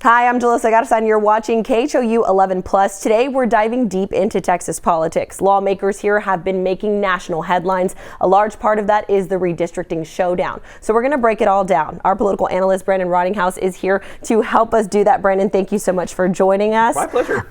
Hi, I'm Julissa Garza, and you're watching KHOU 11 Plus. Today, we're diving deep into Texas politics. Lawmakers here have been making national headlines. A large part of that is the redistricting showdown. So we're going to break it all down. Our political analyst, Brandon Rottinghaus, is here to help us do that. Brandon, thank you so much for joining us. My pleasure.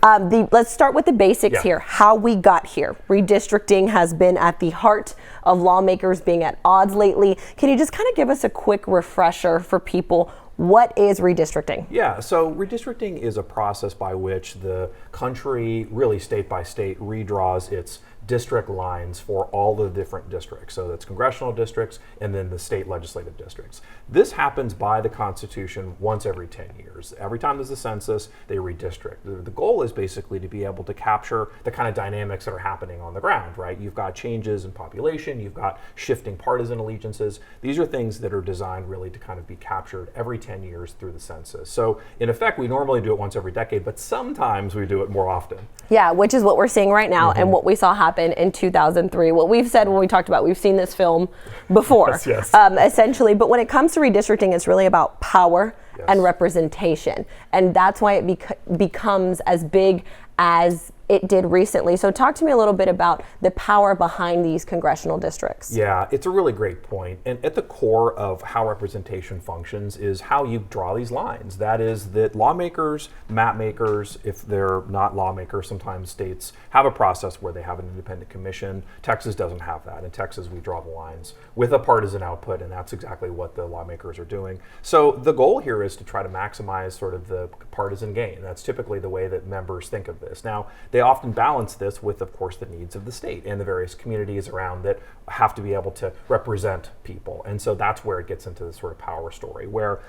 Let's start with the basics here, how we got here. Redistricting has been at the heart of lawmakers being at odds lately. Can you just kind of give us a quick refresher for people? What is redistricting? Yeah, so redistricting is a process by which the country, really state by state, redraws its district lines for all the different districts. So that's congressional districts and then the state legislative districts. This happens by the Constitution once every 10 years. Every time there's a census, they redistrict. The goal is basically to be able to capture the kind of dynamics that are happening on the ground, right? You've got changes in population, you've got shifting partisan allegiances. These are things that are designed really to kind of be captured every 10 years through the census. So in effect, we normally do it once every decade, but sometimes we do it more often. Yeah, which is what we're seeing right now and what we saw happen in 2003. What we've said when we talked about, we've seen this film before, yes. Essentially. But when it comes to redistricting, it's really about power and representation. And that's why it becomes as big as it did recently. So talk to me a little bit about the power behind these congressional districts. Yeah, it's a really great point. And at the core of how representation functions is how you draw these lines. That is that lawmakers, map makers, if they're not lawmakers, sometimes states have a process where they have an independent commission. Texas doesn't have that. In Texas, we draw the lines with a partisan output, and that's exactly what the lawmakers are doing. So the goal here is to try to maximize sort of the partisan gain. That's typically the way that members think of this. Now, they often balance this with, of course, the needs of the state and the various communities around that have to be able to represent people. And so that's where it gets into this sort of power story, where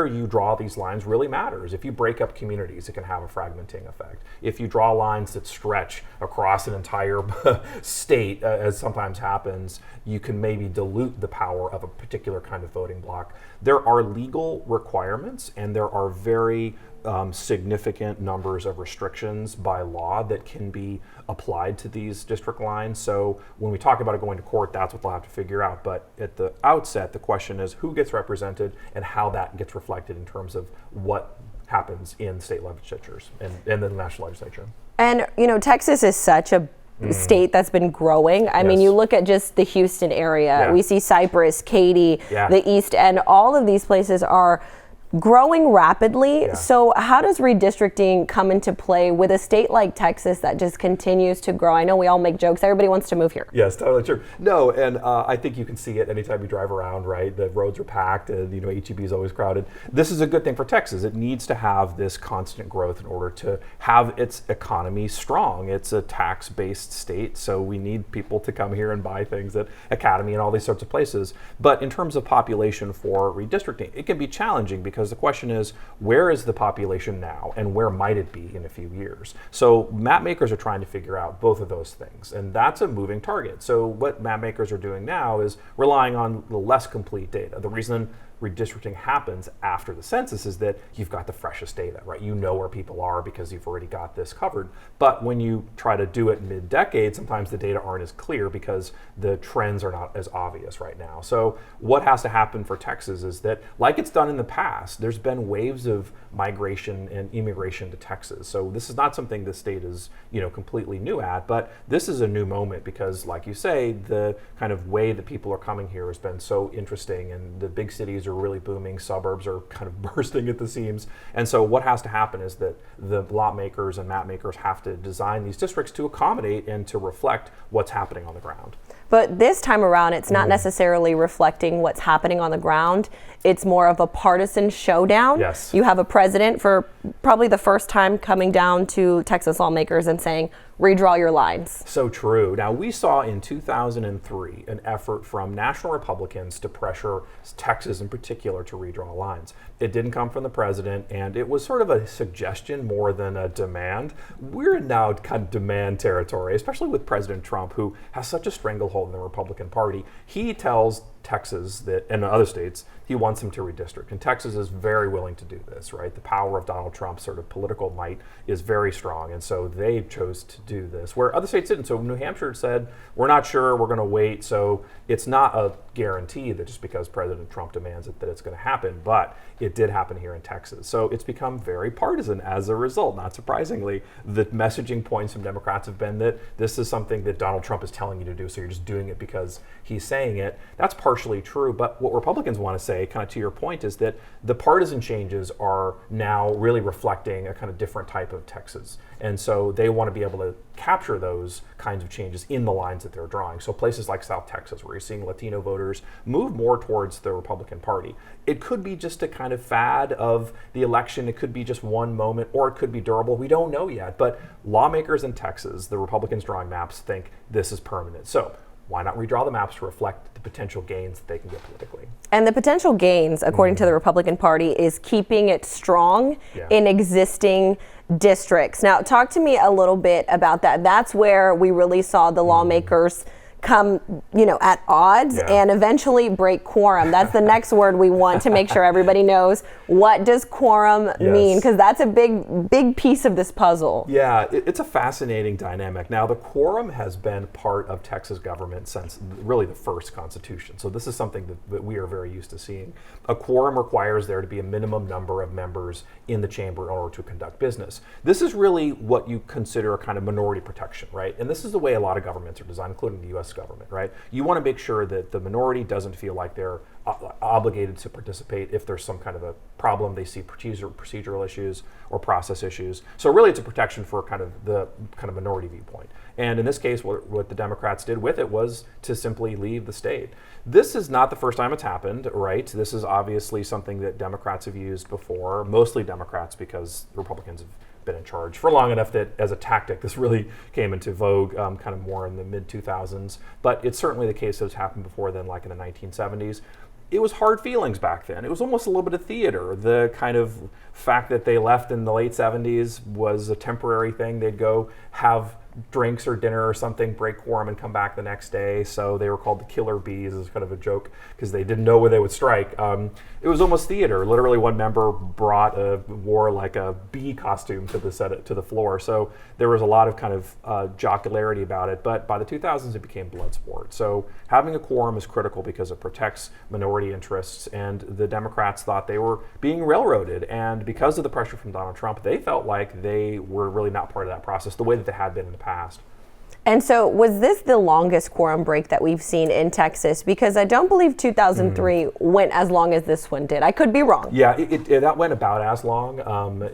you draw these lines really matters. If you break up communities, it can have a fragmenting effect. If you draw lines that stretch across an entire state, as sometimes happens, you can maybe dilute the power of a particular kind of voting bloc. There are legal requirements, and there are very significant numbers of restrictions by law that can be applied to these district lines. So when we talk about it going to court, that's what they'll have to figure out. But at the outset, the question is who gets represented and how that gets reflected in terms of what happens in state legislatures and the national legislature. And, you know, Texas is such a state that's been growing. I mean, you look at just the Houston area, we see Cypress, Katy, the East End, all of these places are growing rapidly. So how does redistricting come into play with a state like Texas that just continues to grow? I know we all make jokes. Everybody wants to move here. Yes, totally true. No, and I think you can see it anytime you drive around, right? The roads are packed and, you know, HEB is always crowded. This is a good thing for Texas. It needs to have this constant growth in order to have its economy strong. It's a tax-based state, so we need people to come here and buy things at Academy and all these sorts of places. But in terms of population for redistricting, it can be challenging because the question is, where is the population now and where might it be in a few years? So map makers are trying to figure out both of those things, and that's a moving target. So what map makers are doing now is relying on the less complete data. The reason redistricting happens after the census is that you've got the freshest data, right? You know where people are because you've already got this covered. But when you try to do it mid-decade, sometimes the data aren't as clear because the trends are not as obvious right now. So what has to happen for Texas is that, like it's done in the past, there's been waves of migration and immigration to Texas. So this is not something the state is, you know, completely new at, but this is a new moment because, like you say, the kind of way that people are coming here has been so interesting, and the big cities are really booming, suburbs are kind of bursting at the seams. And so what has to happen is that the lawmakers and map makers have to design these districts to accommodate and to reflect what's happening on the ground. But this time around, it's not necessarily reflecting what's happening on the ground. It's more of a partisan showdown. Yes. You have a president for probably the first time coming down to Texas lawmakers and saying, redraw your lines. So true. Now, we saw in 2003 an effort from national Republicans to pressure Texas in particular to redraw lines. It didn't come from the president, and it was sort of a suggestion more than a demand. We're in now kind of demand territory, especially with President Trump, who has such a stranglehold in the Republican Party. He tells Texas and other states, he wants them to redistrict. And Texas is very willing to do this, right? The power of Donald Trump's sort of political might is very strong. And so they chose to do this, where other states didn't. So New Hampshire said, we're not sure, we're going to wait. So it's not a guarantee that just because President Trump demands it, that it's going to happen. But it did happen here in Texas. So it's become very partisan as a result. Not surprisingly, the messaging points from Democrats have been that this is something that Donald Trump is telling you to do, so you're just doing it because he's saying it. That's partially true, but what Republicans want to say, kind of to your point, is that the partisan changes are now really reflecting a kind of different type of Texas. And so they want to be able to capture those kinds of changes in the lines that they're drawing. So places like South Texas, where you're seeing Latino voters move more towards the Republican Party. It could be just a kind of fad of the election. It could be just one moment, or it could be durable. We don't know yet. But lawmakers in Texas, the Republicans drawing maps, think this is permanent. So why not redraw the maps to reflect the potential gains that they can get politically? And the potential gains, according to the Republican Party, is keeping it strong in existing districts. Now, talk to me a little bit about that. That's where we really saw the lawmakers come, at odds and eventually break quorum. That's the next word we want to make sure everybody knows. What does quorum mean? Because that's a big piece of this puzzle. Yeah, it's a fascinating dynamic. Now, the quorum has been part of Texas government since really the first Constitution. So this is something that we are very used to seeing. A quorum requires there to be a minimum number of members in the chamber in order to conduct business. This is really what you consider a kind of minority protection, right? And this is the way a lot of governments are designed, including the U.S. government, right? You want to make sure that the minority doesn't feel like they're obligated to participate if there's some kind of a problem, they see procedural issues or process issues. So really it's a protection for the minority viewpoint. And in this case, what the Democrats did with it was to simply leave the state. This is not the first time it's happened, right? This is obviously something that Democrats have used before, mostly Democrats, because Republicans have been in charge for long enough that as a tactic, this really came into vogue kind of more in the mid-2000s. But it's certainly the case that it's happened before then, like in the 1970s. It was hard feelings back then. It was almost a little bit of theater. The kind of fact that they left in the late 70s was a temporary thing. They'd go have drinks or dinner or something, break quorum, and come back the next day. So they were called the Killer Bees as kind of a joke because they didn't know where they would strike. It was almost theater. Literally, one member wore like a bee costume to the floor. So there was a lot of kind of jocularity about it. But by the 2000s, it became blood sport. So having a quorum is critical because it protects minority interests. And the Democrats thought they were being railroaded. And because of the pressure from Donald Trump, they felt like they were really not part of that process the way that they had been in the past. And so was this the longest quorum break that we've seen in Texas? Because I don't believe 2003 went as long as this one did. I could be wrong. Yeah, that went about as long.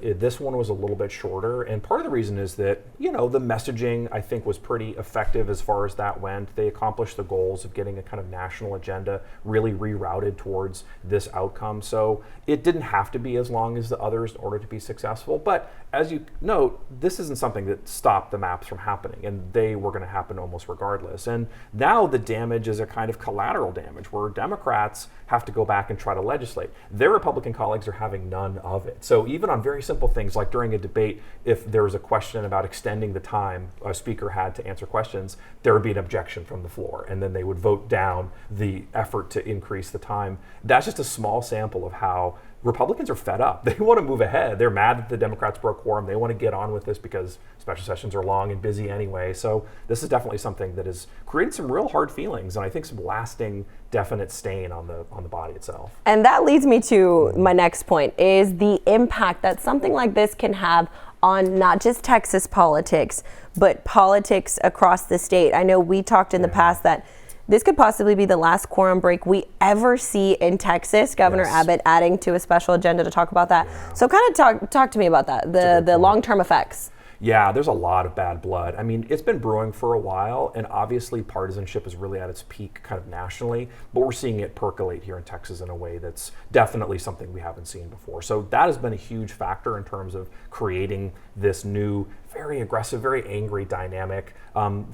This one was a little bit shorter. And part of the reason is that, the messaging, I think, was pretty effective as far as that went. They accomplished the goals of getting a kind of national agenda really rerouted towards this outcome. So it didn't have to be as long as the others in order to be successful. But as you note, this isn't something that stopped the maps from happening. And they were going to happen almost regardless. And now the damage is a kind of collateral damage where Democrats have to go back and try to legislate. Their Republican colleagues are having none of it. So even on very simple things like during a debate, if there was a question about extending the time a speaker had to answer questions, there would be an objection from the floor. And then they would vote down the effort to increase the time. That's just a small sample of how Republicans are fed up. They want to move ahead. They're mad that the Democrats broke quorum. They want to get on with this because special sessions are long and busy anyway. So this is definitely something that has created some real hard feelings and I think some lasting, definite stain on the body itself. And that leads me to my next point, is the impact that something like this can have on not just Texas politics, but politics across the state. I know we talked in the past that this could possibly be the last quorum break we ever see in Texas. Governor Abbott adding to a special agenda to talk about that. Yeah. So kind of talk to me about that, the long-term effects. Yeah, there's a lot of bad blood. I mean, it's been brewing for a while, and obviously partisanship is really at its peak kind of nationally, but we're seeing it percolate here in Texas in a way that's definitely something we haven't seen before. So that has been a huge factor in terms of creating this new, very aggressive, very angry dynamic.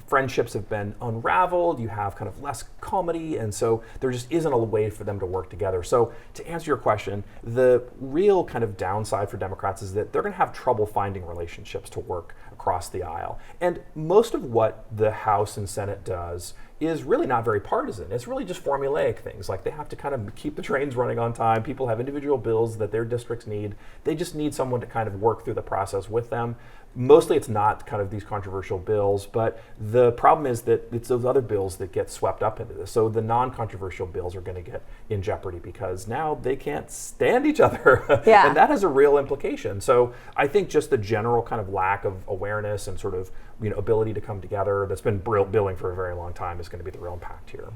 Friendships have been unraveled. You have kind of less comedy, and so there just isn't a way for them to work together. So to answer your question, the real kind of downside for Democrats is that they're going to have trouble finding relationships to work across the aisle. And most of what the House and Senate does is really not very partisan. It's really just formulaic things. Like they have to kind of keep the trains running on time. People have individual bills that their districts need. They just need someone to kind of work through the process with them. Mostly it's not kind of these controversial bills, but the problem is that it's those other bills that get swept up into this. So the non-controversial bills are going to get in jeopardy because now they can't stand each other. Yeah. And that has a real implication. So I think just the general kind of lack of awareness and sort of ability to come together that's been building for a very long time is going to be the real impact here.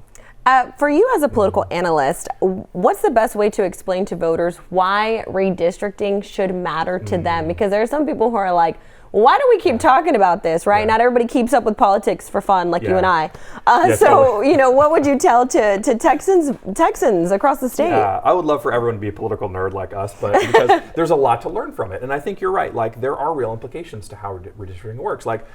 For you as a political analyst, what's the best way to explain to voters why redistricting should matter to them? Because there are some people who are like, why do we keep talking about this, right? Not everybody keeps up with politics for fun like you and I. So, what would you tell to Texans across the state? Yeah, I would love for everyone to be a political nerd like us, but because there's a lot to learn from it. And I think you're right. Like, there are real implications to how redistricting works. Like,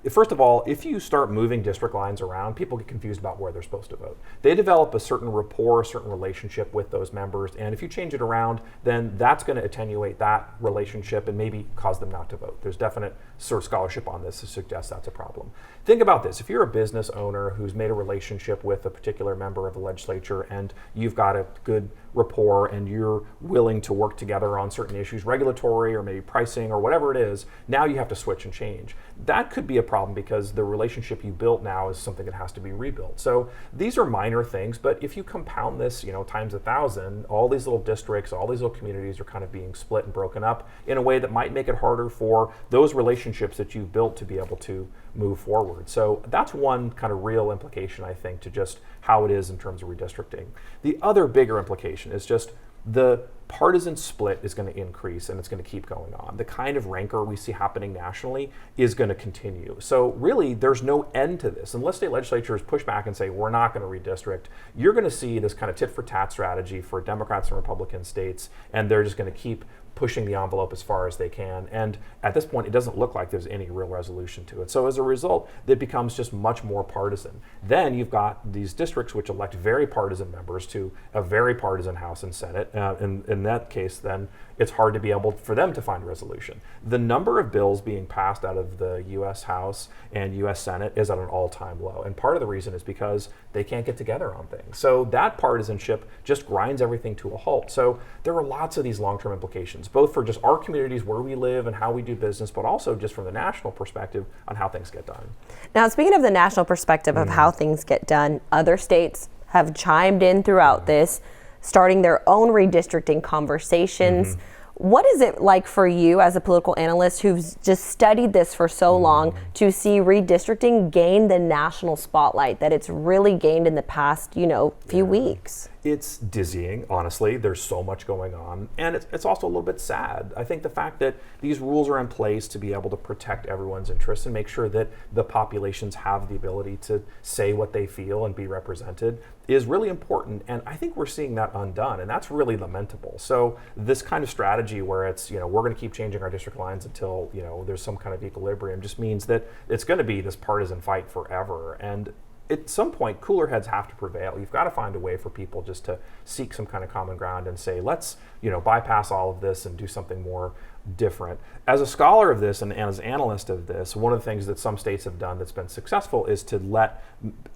first of all, if you start moving district lines around, people get confused about where they're supposed to vote. They develop a certain rapport, a certain relationship with those members, and if you change it around, then that's going to attenuate that relationship and maybe cause them not to vote. There's definite sort of scholarship on this to suggest that's a problem. Think about this. If you're a business owner who's made a relationship with a particular member of the legislature and you've got a good rapport and you're willing to work together on certain issues, regulatory or maybe pricing or whatever it is, now you have to switch and change. That could be a problem because the relationship you built now is something that has to be rebuilt. So these are minor things, but if you compound this, times 1,000, all these little districts, all these little communities are kind of being split and broken up in a way that might make it harder for those relationships that you've built to be able to move forward. So that's one kind of real implication, I think, to just how it is in terms of redistricting. The other bigger implication is just the partisan split is going to increase and it's going to keep going on. The kind of rancor we see happening nationally is going to continue. So really, there's no end to this. Unless state legislatures push back and say, we're not going to redistrict, you're going to see this kind of tit for tat strategy for Democrats and Republican states, and they're just going to keep pushing the envelope as far as they can. And at this point, it doesn't look like there's any real resolution to it. So as a result, it becomes just much more partisan. Then you've got these districts which elect very partisan members to a very partisan House and Senate. In that case, then it's hard to be able for them to find a resolution. The number of bills being passed out of the U.S. House and U.S. Senate is at an all-time low. And part of the reason is because they can't get together on things. So that partisanship just grinds everything to a halt. So there are lots of these long-term implications, both for just our communities where we live and how we do business, but also just from the national perspective on how things get done. Now, speaking of the national perspective of how things get done, other states have chimed in throughout this, starting their own redistricting conversations. What is it like for you as a political analyst who's just studied this for so long to see redistricting gain the national spotlight that it's really gained in the past, few weeks? It's dizzying, honestly. There's so much going on. And it's also a little bit sad. I think the fact that these rules are in place to be able to protect everyone's interests and make sure that the populations have the ability to say what they feel and be represented is really important. And I think we're seeing that undone. And that's really lamentable. So this kind of strategy where it's, we're going to keep changing our district lines until, there's some kind of equilibrium just means that it's going to be this partisan fight forever. And at some point, cooler heads have to prevail. You've got to find a way for people just to seek some kind of common ground and say, let's, bypass all of this and do something more different. As a scholar of this and as an analyst of this, one of the things that some states have done that's been successful is to let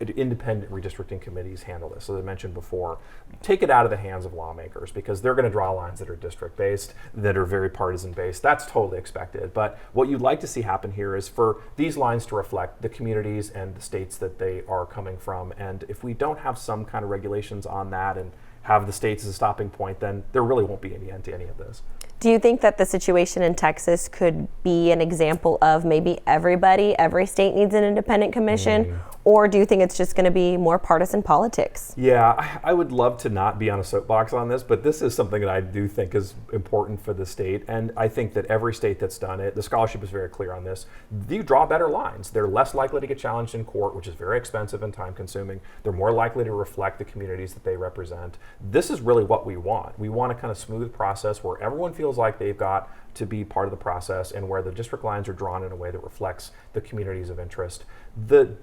independent redistricting committees handle this. So as I mentioned before, take it out of the hands of lawmakers because they're going to draw lines that are district-based, that are very partisan-based. That's totally expected. But what you'd like to see happen here is for these lines to reflect the communities and the states that they are coming from. And if we don't have some kind of regulations on that and have the states as a stopping point, then there really won't be any end to any of this. Do you think that the situation in Texas could be an example of maybe every state needs an independent commission? Or do you think it's just going to be more partisan politics? Yeah, I would love to not be on a soapbox on this, but this is something that I do think is important for the state. And I think that every state that's done it, the scholarship is very clear on this, you draw better lines. They're less likely to get challenged in court, which is very expensive and time consuming. They're more likely to reflect the communities that they represent. This is really what we want. We want a kind of smooth process where everyone feels like they've got to be part of the process and where the district lines are drawn in a way that reflects the communities of interest. The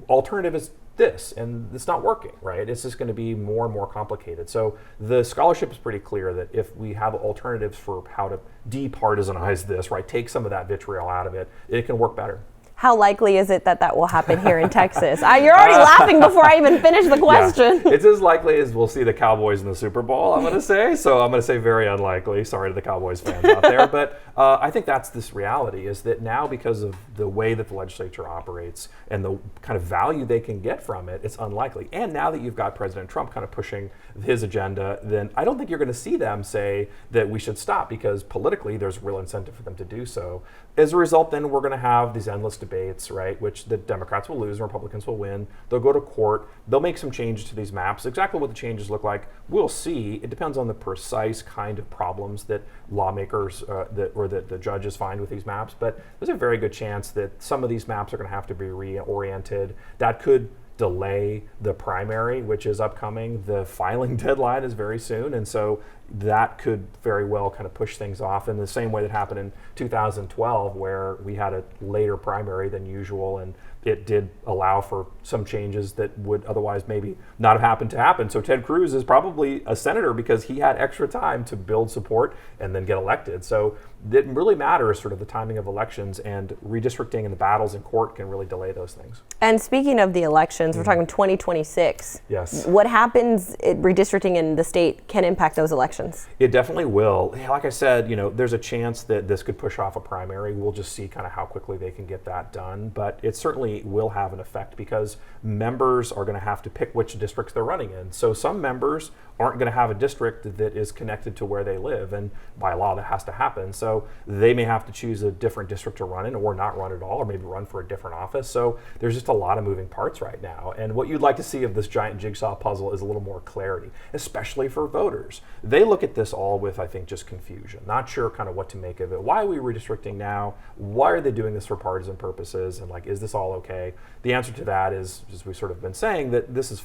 alternative is this, and it's not working, right? It's just going to be more and more complicated. So the scholarship is pretty clear that if we have alternatives for how to departisanize this, right, take some of that vitriol out of it, it can work better. How likely is it that that will happen here in Texas? You're already laughing before I even finish the question. Yeah. It's as likely as we'll see the Cowboys in the Super Bowl, I'm going to say. So I'm going to say very unlikely. Sorry to the Cowboys fans out there. But I think that's this reality, is that now, because of the way that the legislature operates and the kind of value they can get from it, it's unlikely. And now that you've got President Trump kind of pushing his agenda, then I don't think you're going to see them say that we should stop, because politically there's real incentive for them to do so. As a result, then we're going to have these endless debates, right, which the Democrats will lose and Republicans will win. They'll go to court. They'll make some changes to these maps. Exactly what the changes look like, we'll see. It depends on the precise kind of problems that lawmakers that the judges find with these maps. But there's a very good chance that some of these maps are going to have to be reoriented. That could delay the primary, which is upcoming. The filing deadline is very soon, and so that could very well kind of push things off in the same way that happened in 2012, where we had a later primary than usual, and it did allow for some changes that would otherwise maybe not have happened to happen. So Ted Cruz is probably a senator because he had extra time to build support and then get elected. So it really matters, sort of the timing of elections, and redistricting and the battles in court can really delay those things. And speaking of the elections, we're talking 2026. Yes. What happens redistricting in the state can impact those elections. It definitely will. Like I said, there's a chance that this could push off a primary. We'll just see kind of how quickly they can get that done. But it certainly will have an effect, because members are going to have to pick which districts they're running in. So some members aren't going to have a district that is connected to where they live, and by law that has to happen. So they may have to choose a different district to run in, or not run at all, or maybe run for a different office. So there's just a lot of moving parts right now. And what you'd like to see of this giant jigsaw puzzle is a little more clarity, especially for voters. They look at this all with, I think, just confusion, not sure kind of what to make of it. Why are we redistricting now? Why are they doing this for partisan purposes? And is this all okay? The answer to that is, as we've sort of been saying, that this is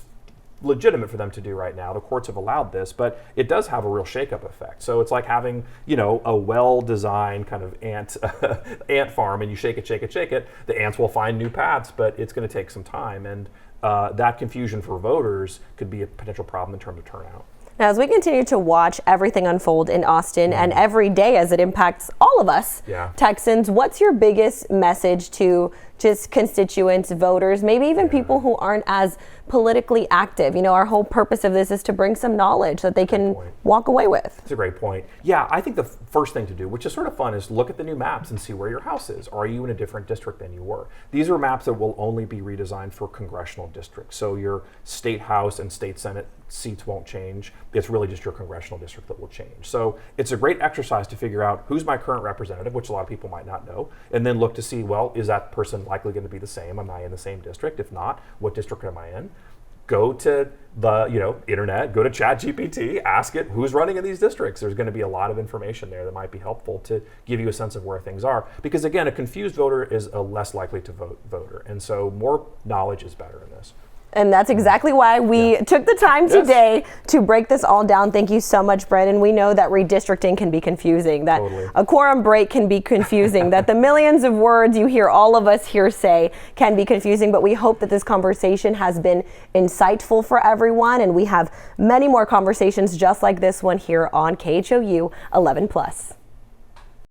legitimate for them to do right now. The courts have allowed this, but it does have a real shakeup effect. So it's like having, a well-designed kind of ant farm, and you shake it. The ants will find new paths, but it's going to take some time. And that confusion for voters could be a potential problem in terms of turnout. Now, as we continue to watch everything unfold in Austin and every day as it impacts all of us, Texans, what's your biggest message to just constituents, voters, maybe even people who aren't as politically active? Our whole purpose of this is to bring some knowledge that they can walk away with. That's a great point. Yeah, I think the first thing to do, which is sort of fun, is look at the new maps and see where your house is. Are you in a different district than you were? These are maps that will only be redesigned for congressional districts. So your state house and state senate seats won't change. It's really just your congressional district that will change. So it's a great exercise to figure out who's my current representative, which a lot of people might not know, and then look to see, well, is that person likely going to be the same? Am I in the same district? If not, what district am I in? Go to the internet, go to ChatGPT, ask it who's running in these districts. There's going to be a lot of information there that might be helpful to give you a sense of where things are. Because again, a confused voter is a less likely to vote voter, and so more knowledge is better in this. And that's exactly why we took the time today to break this all down. Thank you so much, Brandon. We know that redistricting can be confusing, that a quorum break can be confusing, that the millions of words you hear all of us here say can be confusing, but we hope that this conversation has been insightful for everyone, and we have many more conversations just like this one here on KHOU 11+.